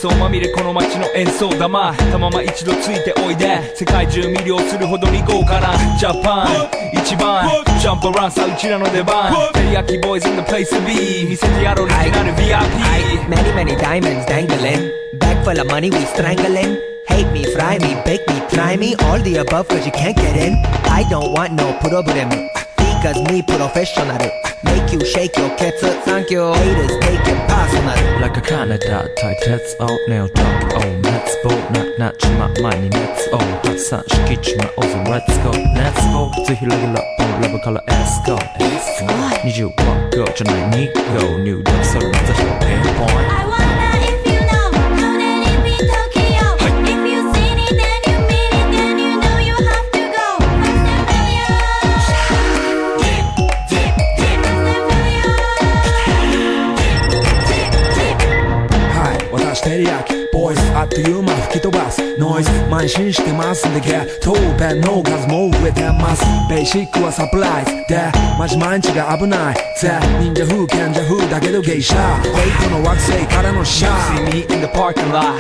想まみれこの街の演奏玉たまま一度ついておいで世界中魅了するほどに豪華なジャパン一番ジャンプアランさうちらの出番テリヤキボーイズ in the place to be 見せてやろうオリジナル VIP Many many diamonds dangling Bag full of money we strangling Hate me, fry me, bake me, try me All the above cause you can't get in I don't want no problem Because me professional Make you shake your cats Thank you Haters take it personal Like a Canada tight heads out nail talk Oh let's go not my money let's go Hot sun skitch my own let's go Let's go ぜひレギュラーオンラブから Let's go 20万個じゃない2個入力するまず1ピンポイント I wonder if you know How did it be Tokyo If you seen it then you mean it Then you know you have to goはい私テリヤキボイスあっという間吹き飛ばすノイズ慢心してますんでゲットペンの数も増えてますベーシックはサプライズでマジ毎日が危ないぜ忍者風賢者風だけどゲイシャーレイトの惑星からのシャー See me in the parking lot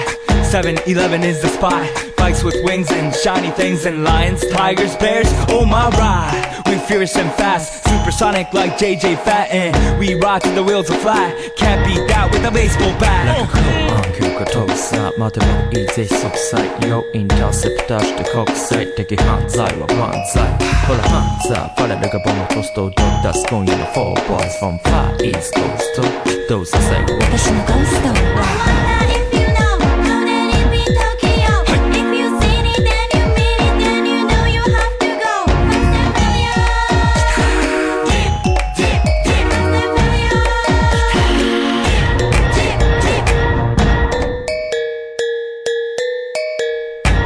7-Eleven is the spot Bikes with wings and shiny things and lions, tigers, bears, oh my ride We fierce and fast, supersonic like JJ Fatten We ride till the wheels are flat Can't beat that with a baseball bat Like a cool 急が飛ぶさ待てばいいぜ即歳よインターセプターして国際的犯罪は万歳ほらハンザーファレルがボムトストを取り出す今夜の4 boys from far east coast どうさせ私のゴースト I wonder if you know How did it be Tokyo If you seen it then you mean it Then you know you have to go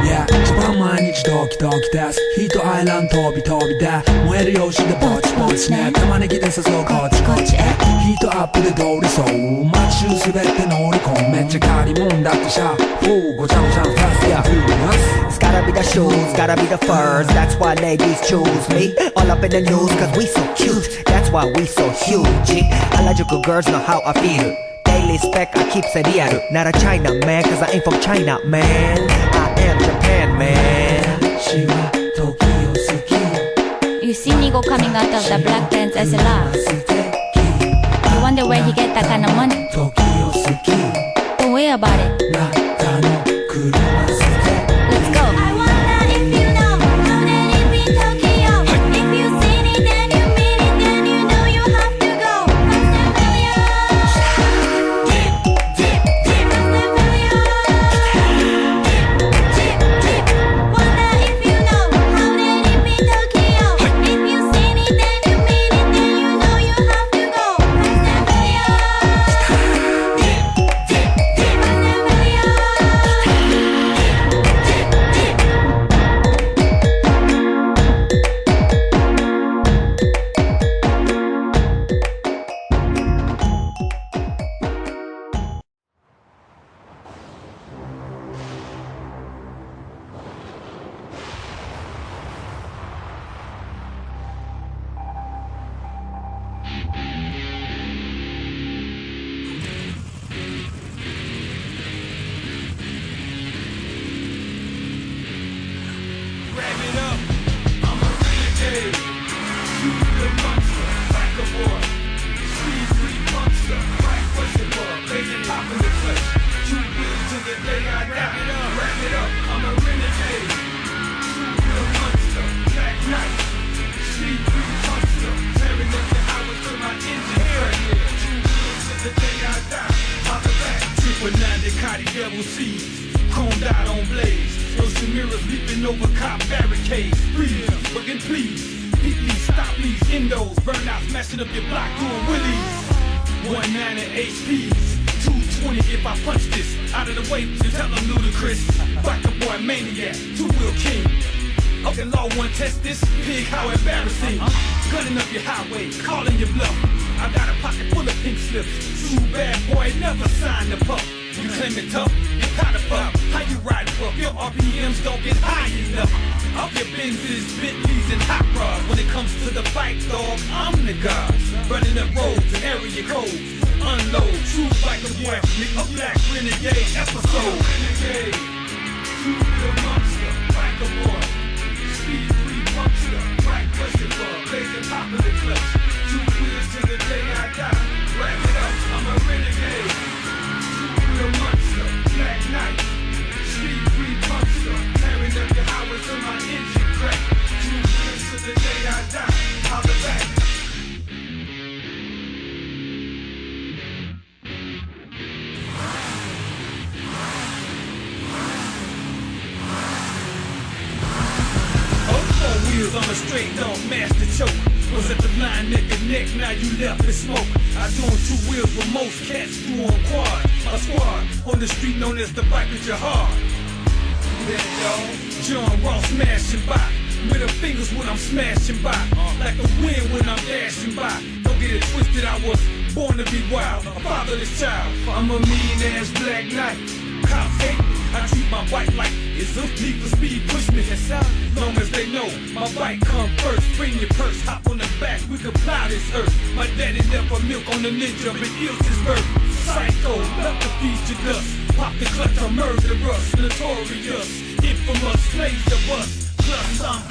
Yeah 一番毎日ドキドキですヒートアイランド飛び飛びで燃えるよしでぼちぼちね玉ねぎで誘うこっちこっちへヒートアップで通りそう街中すべて乗り込むめっちゃ借りもんだってシャーごちゃごちゃファストやフーナス It's gotta be the shoes, gotta be the furs That's why ladies choose me All up in the news cause we so cute That's why we so huge Harajuku girls know how I feel Daily spec I keep it real Not a China man cause I ain't from China man I am Japan man 私は時を好き You see Nigo coming out of the black pants as a laugh 素敵 You wonder where he get that kind of money 時を好き Don't worry about it なたの車捨て Let's go I wonder if you know How did it be Tokyo If you seen it then you mean it Then you know you have to go Wonder if you know How did it be Tokyo If you seen it then you mean it Then you know you have to go Devil seeds, chromed out on blaze. Ocean mirrors leaping over cop barricades. Freeze, fucking please. Beat me, stop these endos. Burnout, smashing up your block, doing willies. 190 HPs, 220 if I punch this. Out of the way, just tell them ludicrous. Biker boy maniac, two-wheel king. Okay, law one test this. Pig, how embarrassing. Gunning up your highway, calling your bluff. I got a pocket full of pink slips. True bad boy, never signed the pup. You claim it tough, you powder puff. How you ride puff? Your RPMs don't get high enough. Off your Benzes, Bentleys, and hot rods. When it comes to the fight, dog, I'm the god. Running up roads and area codes. unload. True like a boy, a black renegade episode. Renegade, true real monster, like a boy. Speed free monster, right question bug, blazing top of the clutch. Two wheels to the day I die. Wrap it up, I'm a renegade. True real monster, black knight. Speed free monster, tearing up your highways till my engine crack. Two wheels to the day I die. Holla back. I'm a straight dog, master choke. Was at the line, neck, now you left in smoke. I do on two wheels with most cats do on quad. A squad on the street known as the bike of Jahar. Yeah, dog. John Ross smashing by. Middle fingers when I'm smashing by. Like the wind when I'm dashing by. Don't get it twisted, I was born to be wild. A fatherless child. I'm a mean ass black knight. Cops hate me. I treat my bike like it's a need for speed, push me. Long as they know my bike come first. Bring your purse, hop on the back, we can plow this earth. My daddy left a milk on the ninja, but heals his birth. Psycho, love to feed your dust. Pop the clutch, I'm murderous, notorious, infamous, slaves of us. Plus I'm